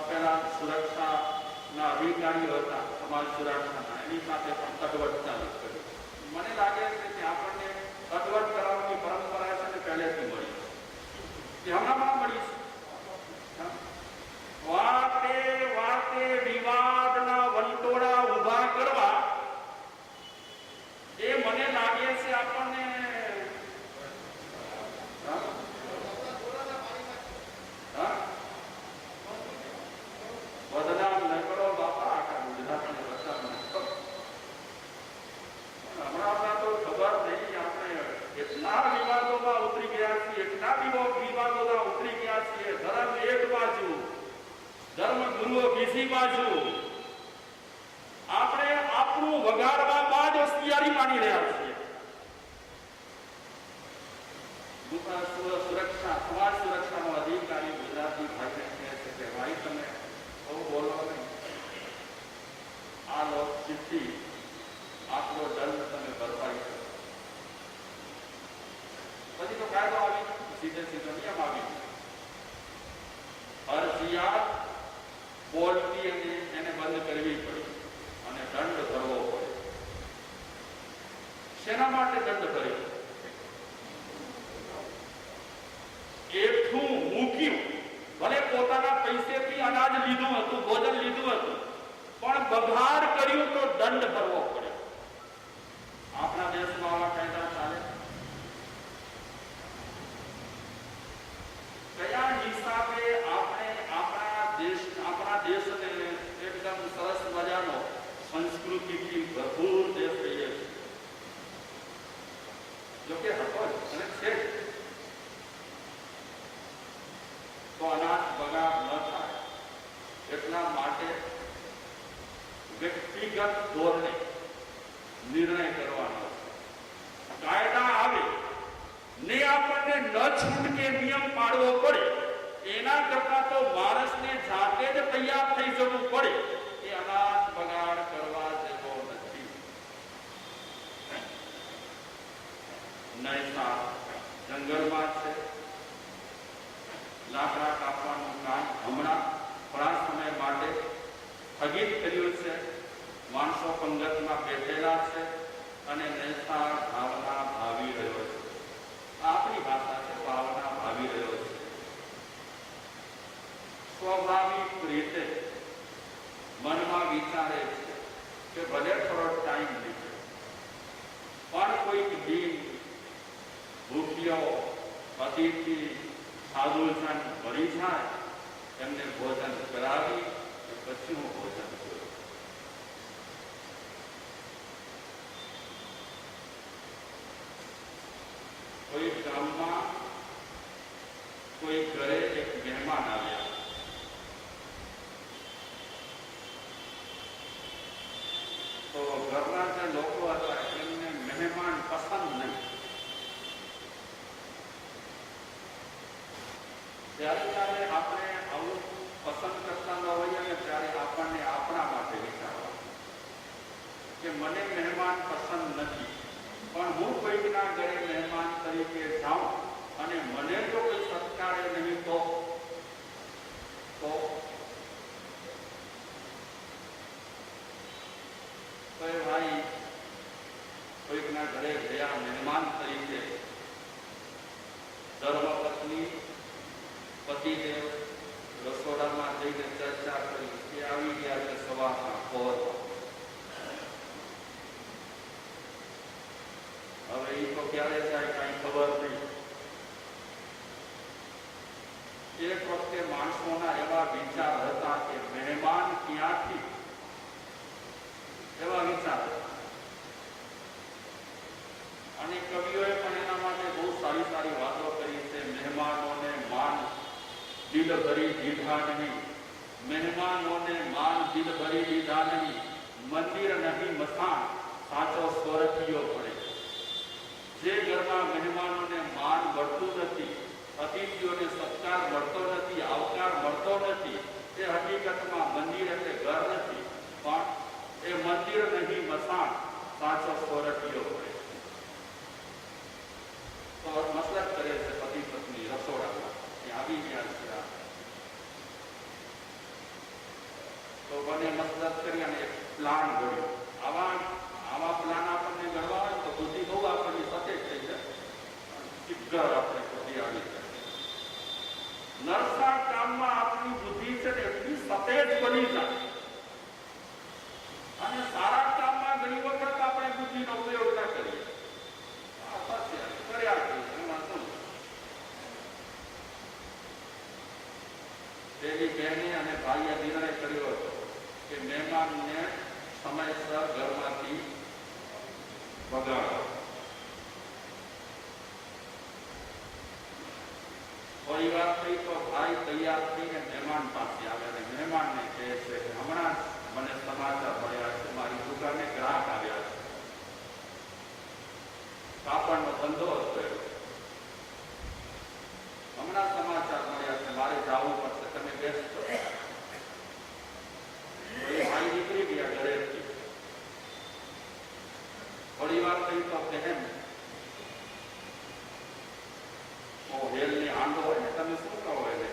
પેલા સુરક્ષાના અધિકારીઓ હતા, સમાજ સુરક્ષાના, એની સાથે પણ તટવટ ચાલુ કર્યું. મને લાગે છે કે આપણને તટવટ કરાવવાની પરંપરા છે ને પહેલેથી મળી છે, હમણાં મળી છે. વાતે વાતે વિવાદના વંટોળા ઉભા કરવા એ મને લાગે છે આપણને બદનામ ન કરો બાપા આખા ગુજરાતને બચાવ. હમણાં તો ખબર નહીં, આપણે એટલા વિવાદોમાં ઉતરી ગયા છીએ, એટલા વિવાદોમાં ઉતરી ગયા છીએ. ધર્મ એક બાજુ, ધર્મ ગુરુઓ બીજી બાજુ. આપણે આપણું વગાડવામાં જ હોશિયારી માની રહ્યા છીએ. સુરક્ષા સમાજ સુરક્ષાનો અધિકારી ગુજરાતી ભાઈને કહે છે કે ભાઈ તમે બહુ બોલો નહીં, આ લોક ચિઠ્ઠી આટલો દંડ તમે ભરપાઈ કરો. પછી તો કાયદો આવી, સીધે સીધો નિયમ આવી, ફરજિયાત બોલતી એને બંધ કરવી પડી અને દંડ ભરવો પડે. શેના માટે દંડ ભર્યો? એકઠું મૂક્યું, ભલે પોતાના પૈસેથી અનાજ લીધું હતું, ભોજન લીધું હતું, પણ બગાડ કર્યું તો દંડ ભરવો પડે. આપણા દેશમાં આવા કાયદા ચાલે? કયા હિસાબે આપણે આપણા દેશને એકદમ સરસ મજાનો સંસ્કૃતિથી ભરપૂર દેશ કહીએ છીએ? જોકે હતો અને છે તો અનાજ બગાડ ન થાય એટલા માટે વ્યક્તિગત ધોરણે નિર્ણય કરવાનો. કાયદા આવે ને આપણને ન છૂટકે નિયમ પાડવો પડે, એના કરતા તો માણસને જાતે જ તૈયાર થઈ જવું પડે. એ અનાજ બગાડ કરવા જેવો નથી. નૈસા જંગલમાં છે, લાકડા કાપવાનું કામ હમણાં થોડા સમય માટે સ્થગિત કર્યું છે. માણસો પંગતમાં બેઠેલા છે અને નૈસા ભાવના ભાવી રહ્યો છે. આપણી ભાષા છે, ભાવના ભાવી રહ્યો છે. સ્વાભાવિક રીતે મનમાં વિચારે છે કે ભલે થોડો ટાઈમ લીધો પણ કોઈક દિન ભૂખ્યો અતિથિ સાધુજન મળી જાય, એમને ભોજન કરાવી પછી હું ભોજન કરું. કોઈ ગામમાં કોઈ ઘરે એક મહેમાન આવ્યા. તો ઘરના જે લોકો હતા એમને મહેમાન પસંદ નહીં. જ્યારે આપણે આવું પસંદ કરતા ન હોઈએ ને ત્યારે આપણને આપણા માટે વિચારવા કે મને મહેમાન પસંદ નથી, પણ હું કોઈકના ઘરે મહેમાન તરીકે જાઉં અને મને જો કોઈ સત્કારે નહીં તો ગયા મહેમાન તરીકે ધર્મપત્ની પતિદેવ રસોડામાં જઈને ચર્ચા કરી કે આવી ગયા છે સવારના પહોર. હવે એ તો ક્યારે જાય કઈ ખબર નહીં. એક વખતે માણસોના એવા વિચાર હતા કે મહેમાન ક્યાંથી, એવા વિચાર હતા. અને કવિઓએ પણ એના માટે બહુ સારી સારી વાતો કરી છે. મહેમાનોને માન દિલ ભરી દીધા નહીં, મહેમાનોને માન દિલ ભરી દીધા નહીં, મંદિર નહીં મસાણ સાચો સ્વરથીયો પડે. જે ઘરમાં મહેમાનોને માન મળતું નથી, અતિથિઓને સત્કાર મળતો નથી, આવકાર મળતો નથી, એ હકીકતમાં મંદિર એટલે ઘર નથી, પણ એ મંદિર નહીં મસાણ સાચો સ્વરથીયો પડે. તો મસલત કરે છે પતિ પત્ની રસોડામાં કે આવી ગયા છે. તો બને મસલત કરી અને એક પ્લાન ઘડ્યો. આવા પ્લાન આપણને ઘડવા હોય તો બુદ્ધિ બહુ આપણની સતેજ થઈ જાય. ઘર આપણે બુદ્ધિ આવી જાય. નરસા કામમાં આપણી બુદ્ધિ છે ને એટલી સતેજ બની જાય. અને સારા કામમાં ઘણી વખત આપણે બુદ્ધિનો ઉપયોગ ના કરીએ. તેની બહેને અને ભાઈએ નિર્ણય કર્યો હતો કે મહેમાનને સમયસર ઘરમાંથી ભગાડો. થોડી વાર થઈ તો ભાઈ તૈયાર થઈને મહેમાન પાસે આવે અને મહેમાનને કહે છે કે હમણાં મને સમાચાર મળ્યા છે, મારી દુકાને ગ્રાહક આવ્યા છે, કાપડનો ધંધો હતો, હમણાં સમાચાર મળ્યા છે, મારે જવું પડશે, તમે બેસજો. ભાઈ નીકળી ગયા ઘરેથી. થોડી વાર થઈ તો બહેન હેલની આંડો હોય ને, તમે શું કહો એને?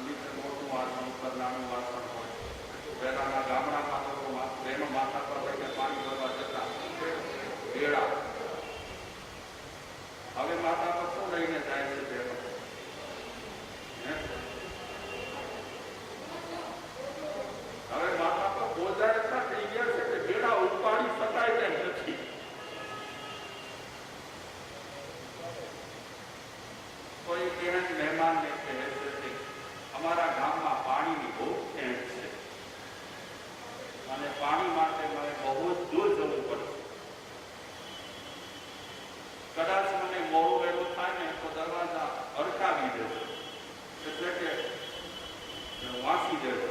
નીચે મોટું વાસણ, ઉપર નાનું વાસણ હોય. પહેલાના ગામડામાં તો બહેનો માથા પર લઈને પાણી ભરવા જતા બેડા. હવે માથા પર શું લઈને જાય છે બહેનો? હવે માથા પર બોજા એટલા થઈ ગયા છે કે બેડા ઉપાડી શકાય તેમ નથી. કોઈ બહેન મહેમાનને કહે છે કે અમારા ગામમાં પાણીની બહુ ખેંચ છે અને પાણી માટે મારે બહુ જ દૂર જવું પડશે. કદાચ મને મોડું વહેલું થાય ને તો દરવાજા અડકાવી દેજો, એટલે કે વાંચી દેજો.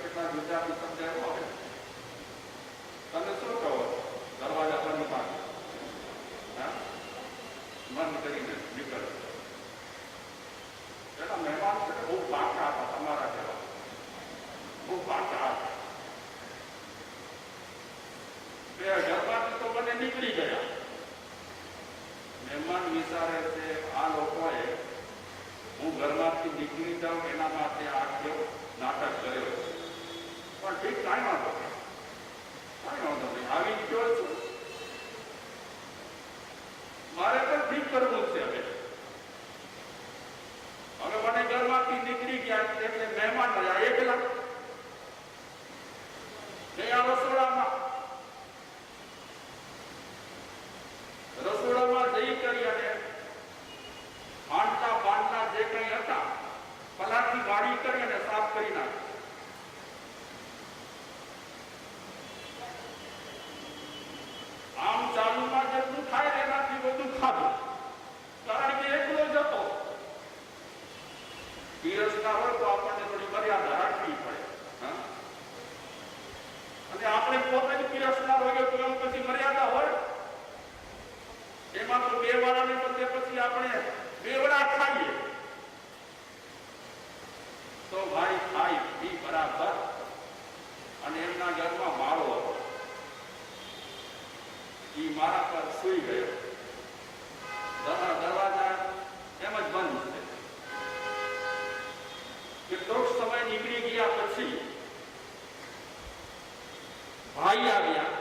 કેટલા ગુજરાતી શબ્દ એવો હોય, તમે શું કહો? દરવાજા બંધ પાડો, બંધ કરીને નીકળો. પેલા મહેમાન છે બહુ પાકા હતા, તમારા જેવા બહુ પાકા હતા. બે ઘરમાંથી તો બંને નીકળી ગયા. મહેમાન વિચારે છે આ લોકોએ હું ઘરમાંથી નીકળી જાઉં એના માટે આ કેવો નાટક કર્યો છે. પણ ઠીક, કાંઈ વાંધો નહીં, કાંઈ વાંધો નહીં, આવી ગયો છું, મારે પણ ઠીક કરવું છે. હવે મને ઘરમાંથી નીકળી ગયા એટલે મહેમાન રહ્યા એકલા ગયા રસોડામાં. રસોડામાં જઈ કરી અને હાંડલા બાંડલા જે કંઈ હતા પલાથી વાળી કરી અને સાફ કરી નાખ્યા. આમ ચાલુમાં જેટલું થાય એનાથી બધું ખાધું, કારણ કે એકલો જ હતો. પીરસતા હોય તો આપણને થોડી મર્યાદા રાખવી પડે, અને આપણે પોતે જ પીરસતા હોય તો એમ પછી મર્યાદા હોય. એમાં તો બે વાળાને બદલે પછી આપણે બેવડા ખાઈએ તો ભાઈ ખાઈ બી બરાબર. અને એમના ઘરમાં માળો હતો, એ મારા પર સૂઈ ગયો. દરવાજા એમ જ બંધ છે. કેટલોક સમય નીકળી ગયા પછી ભાઈ આવ્યા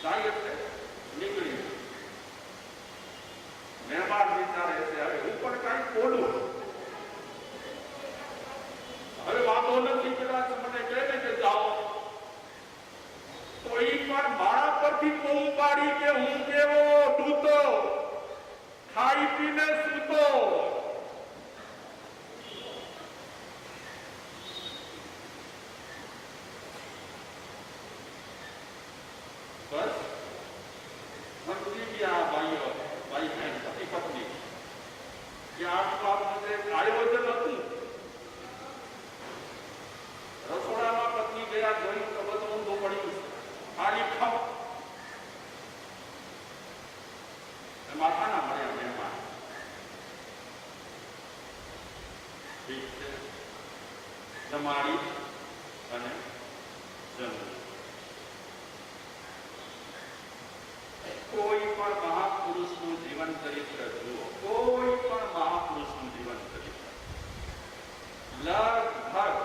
જાય એટલે નીકળી. મહેમાન વિચારે છે હવે હું પણ કાંઈ બોલું, હવે વાંધો નથી, કદાચ મને કહે ને કે જાઓ તો એ પણ મારા પરથી બૂમ પાડી કે હું કેવો દૂતો ખાઈ પીને સૂતો. બસ સમજી ગયા ભાઈઓ, ભાઈ બહેન, પતિ પત્ની કે આસપાસનું જે આયોજન હતું, રસોડામાં પત્ની ગયા જોયું તો બધું ઊંધું પડ્યું છે, ખાલી ખપ. માથાના મળ્યા મહેમાન, ઠીક છે, જમાડી અને જન્મ. કોઈ પણ મહાપુરુષનું જીવન ચરિત્ર જુઓ, કોઈ પણ મહાપુરુષનું જીવન ચરિત્ર લગભગ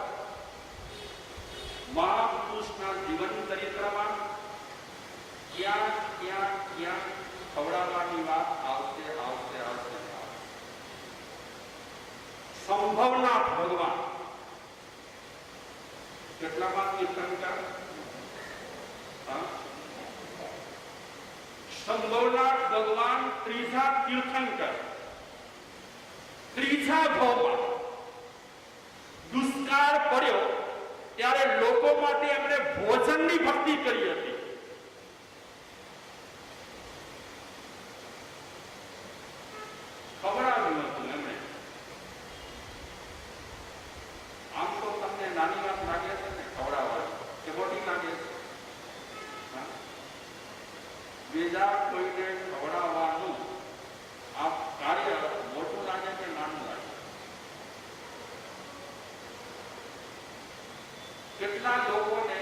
મહાપુરુષના જીવન ચરિત્રમાં ક્યાંક ક્યાંક ક્યાંક ખવડાવવાની વાત આવશે આવશે આવશે. સંભવનાથ ભગવાન કેટલામાં તીર્થંકર, સંભવનાથ ભગવાન ત્રીજા તીર્થંકર, ત્રીજા ભાવમાં દુષ્કાળ પડ્યો ત્યારે લોકો માટે એમણે ભોજનની ભક્તિ કરી હતી. ખવડાવ્યું હતું એમણે. આમ તો તમને નાની વાત લાગે છે ને ખવડાવવાની, કે મોટી લાગે છે? બીજા કોઈને ખવડાવવાનું આ કાર્ય મોટું લાગે કે નાનું લાગે? કેટલા લોકોને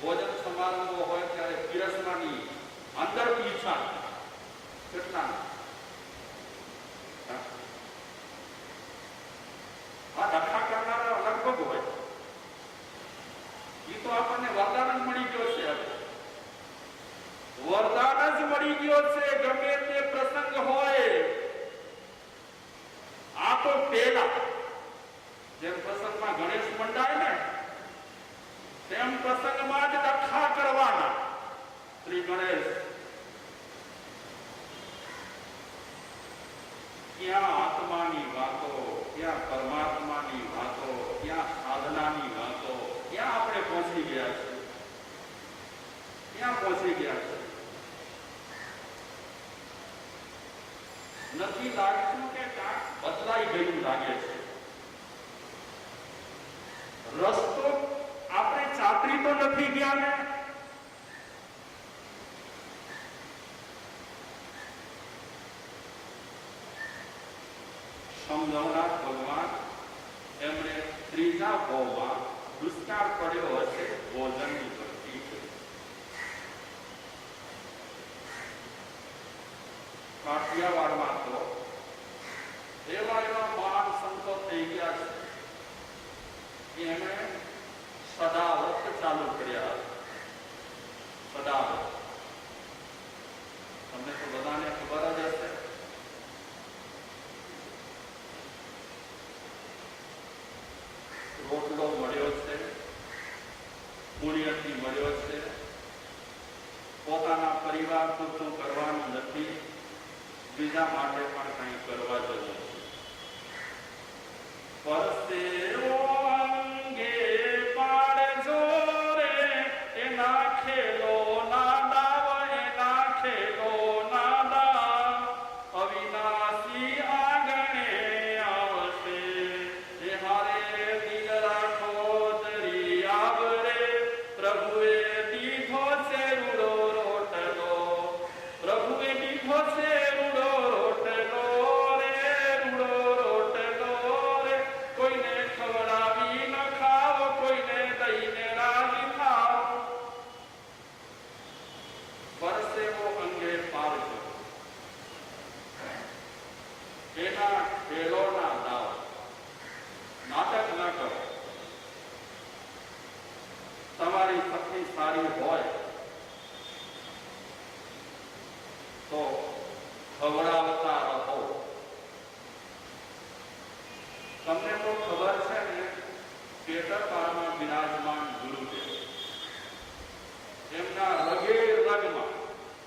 ભોજન સમારંભ હોય ત્યારે પીરસવાની અંદર ઈચ્છા, કેટલા આ ડખા કરનારા લગભગ હોય. એ તો આપણને વરદાન જ મળી ગયો છે. હવે વરદાન જ મળી ગયો છે. ગમે તે પ્રસંગ હોય, આ તો પેલા જેમ પ્રસંગમાં ગણેશ મંડાય ને તેમ પ્રસંગમાં જ ડખા કરવાના. શ્રી ગણેશ, ક્યાં આત્માની વાતો, ક્યાં પરમાત્માની વાતો, ક્યાં સાધનાની વાતો, ક્યાં આપણે પહોંચી ગયા છે, ક્યાં પહોંચી ગયા છે. નથી લાગતું કે કાંક બદલાઈ ગયું લાગે છે. રસ્તો આપણે ચાતરી તો નથી ગયા ને. સમજાવનાર ભગવાન એમણે ત્રીજા ભાવમાં દુષ્કાળ પડ્યો હશે ભોજનની ભક્તિ. કાઠિયાવાડમાં તો એવા એવા મહાન સંતો થઈ ગયા છે કે એમણે સદાવ્રત ચાલુ કર્યા. સદાવ્રત તમને તો બધાને ખબર જ હશે. રોટલો મળ્યો છે, પુણ્યથી મળ્યો છે, પોતાના પરિવાર પૂરતું કરવાનું નથી, બીજા માટે પણ કંઈ કરવા જવું છે. પરસેવો અંગે પાડજો રે, એના ખેલો ના દાવ, એના ખેલો ના દાવ, અવિનાશી આંગણે આવશે. એ હારે દિલ રાખો તરી આવરે, પ્રભુએ દીધો છે રૂડો રોટલો, પ્રભુએ દીધો છે રૂડો રોટલો રે, રૂડો રોટલો રે. કોઈને ખવડાવી ન ખાવ, કોઈને દઈને રાજી થાવ. પરસેવો અંગે પારજો, એના ખેલોના દાવ. નાટક ન કરો. તમારી પત્ની સારી હોય તો ખવડાવતા રહો. તમને તો ખબર છે ને, પેટરપાળમાં બિરાજમાન ગુરુદેવ, એમના રગે રગમાં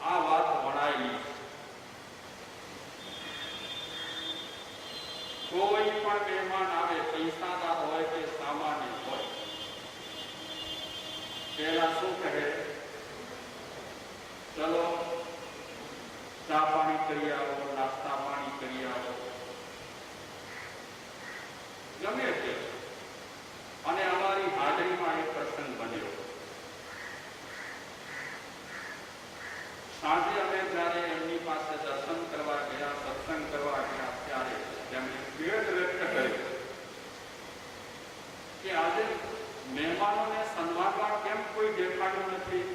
આ વાત વણાયેલી છે. કોઈ પણ મહેમાન આવે, પૈસાદાર હોય કે સામાન્ય હોય, પેલા શું કહે? ચલો ચા પાણી કરી આવો, નાસ્તા પાણી કરી આવો, ગમે તે. અને અમારી હાજરીમાં એક પ્રસંગ બન્યો. સાંજે અમે જ્યારે એમની પાસે દર્શન કરવા ગયા, સત્સંગ કરવા ગયા, ત્યારે તેમણે ખેદ વ્યક્ત કર્યો કે આજે મહેમાનોને સન્માનવા કેમ કોઈ દેખાડ્યું નથી?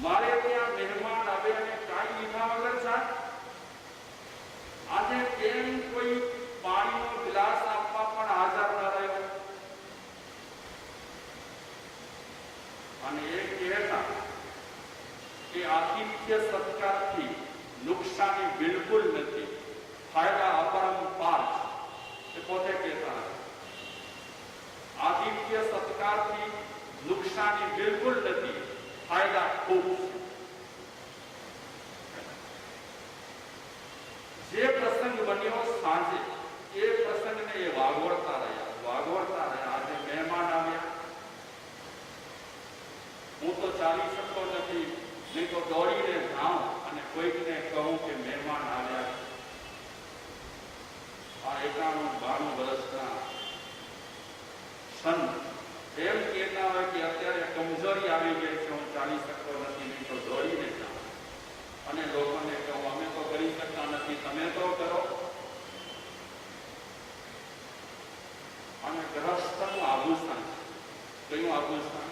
મારે ત્યાં મહેમાન આવે અને કાંઈ લીધા વગર જાય. આજે કેમ કોઈ પાણીનો ગ્લાસ આપવા પણ હાજર ન રહ્યો? અને એ કહેતા કે આતિથ્ય સત્કારથી નુકસાની બિલકુલ નથી, ફાયદા અપરંપાર છે. પોતે કહેતા આતિથ્ય સત્કારથી નુકસાની બિલકુલ નથી, ફાયદા ખૂબ છે. જે પ્રસંગ બન્યો સાંજે, એ પ્રસંગને એ વાગવડતા રહ્યા. આજે મહેમાન આવ્યા, હું તો ચાલી શકતો નથી, નહીં તો દોડીને જાઉં અને કોઈકને કહું કે મહેમાન આવ્યા. આ 91-92 વર્ષના સંત એમ કહેતા હોય કે અત્યારે કમજોરી આવી ગઈ છે, હું ચાલી શકતો નથી, નહીં તો દોડીને જાઉં અને લોકોને કહું અમે તો કરી શકતા નથી, તમે તો કરો. અને ગ્રહસ્થનું આભૂષણ છે. કયું આભૂષણ?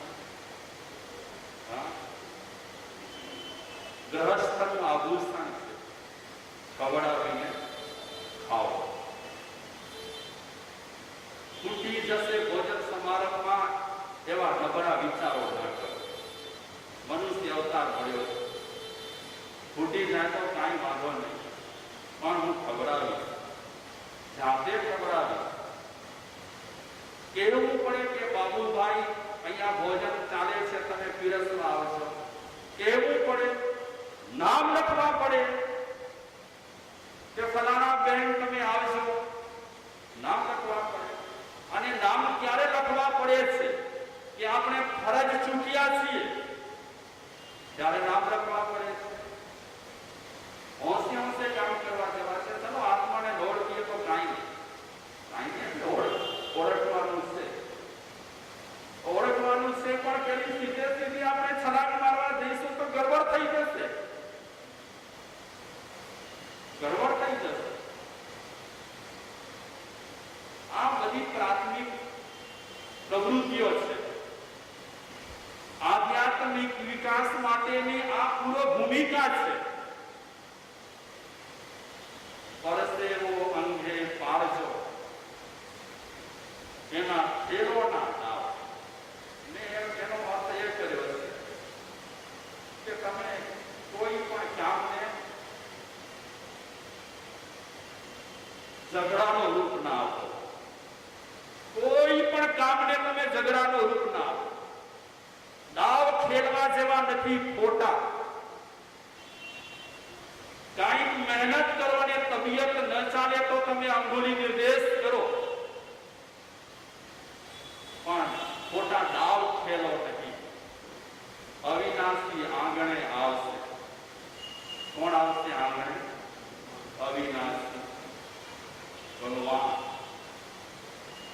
ગ્રહસ્થનું આભૂષણ છે ખવડાવીને ખાઓ. તૂટી જશે ભોજન સમારંભમાં એવા નબળા વિચારો ના કરો. મનુષ્ય અવતાર મળ્યો છે, તૂટી જાય તો કાંઈ વાંધો નહીં, પણ હું ખવડાવીશ, જાતે ખવડાવીશ. કહેવું પડે કે બાબુભાઈ અહીંયા ભોજન ચાલે છે, તમે પીરસવા આવશો. કહેવું પડે, નામ લખવા પડે કે ફલાણા બેન તમે આવશો, નામ લખવા પડે. અને નામ ક્યારે લખવા પડે છે કે આપણે ફરજ ચૂક્યા છીએ ત્યારે નામ લખવા પડે છે. હોંશે હોંશે કામ કરવા જેવા છે. ચલો આત્માને લોડ દઈએ તો કાંઈ નહીં, ઓળખવાનું છે, પણ પેલી સીધે આપણે છલાંગ મારવા જઈશું તો ગડબડ થઈ જશે. આ બધી પ્રાથમિક પ્રવૃત્તિઓ છે. આધ્યાત્મિક વિકાસ માટેની આ પૂર્વ ભૂમિકા છે. પરસેવો અંગે પારજો, એના ફેરોના દાવ. એનો અર્થ એ કર્યો છે કે તમે કોઈ પણ કામને ઝઘડાનો રૂપ ના આપો. કોઈ પણ કામને તમે ઝઘડાનો રૂપ ના આપો. દાવ ખેલવા જેવા નથી, ખોટા. કાંઈક મહેનત કરો અને તબિયત ન ચાલે તો તમે અંગુલી નિર્દેશ કરો, પણ ખોટા દાવ ખેલો નહીં. અવિનાશી આંગણે આવશે. કોણ આવશે આંગણે? અવિનાશી ભગવાન.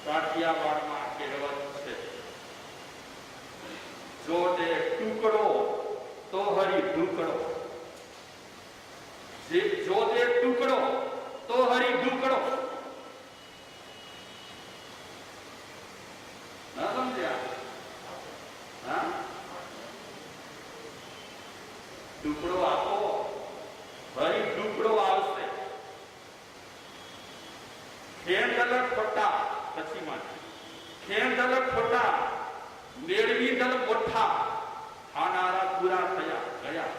કાઠિયાવાડમાં કહેવત છે, જો તે ટુકડો તો હરી ઢુકડો. જો તે ટુકડો તો હરી ઢુકડો. ના સમજ્યા? ટુકડો આપો, હરી ટુકડો આવશે. ખેંદલ ખોટા, પછી માં ખેંદલ ખોટા, મેળવી દલ મોઠા, ખાનારા પૂરા થયા ગયા.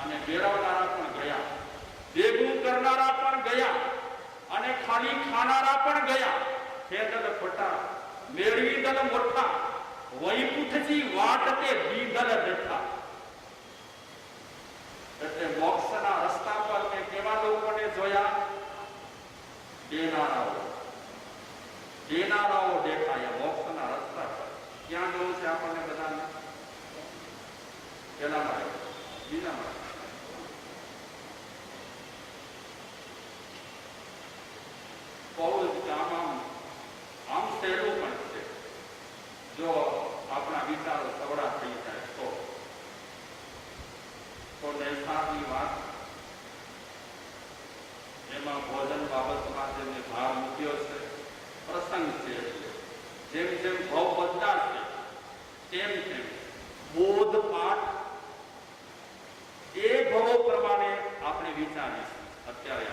અને મેળવનારા પણ ગયા, ભેગું કરનારા પણ ગયા અને ખાલી ખાનારા પણ ગયા. ખેદલ ખોટા મેળવી દલ મોટા, વૈકુંઠજી વાટ તે દીધલ જઠા. એટલે મોક્ષના રસ્તા પર મેં કેવા લોકોને જોયા? દેનારાઓ દેખાયા મોક્ષના રસ્તા પર. ક્યાં જવું છે આપણને બધાને? પેલા મારે બીજા મારે બહુ જ કામ આમ સહેલું પણ છે જો આપણા વિચારો સવડા થઈ જાય તો નિર્ધારની વાત એમાં ભોજન બાબતમાં જેને ભાર મૂક્યો છે, પ્રસંગ છે. જેમ જેમ ભાવ બદલાશે તેમ તેમ બોધપાઠ એ ભાવો પ્રમાણે આપણે વિચારીશું. અત્યારે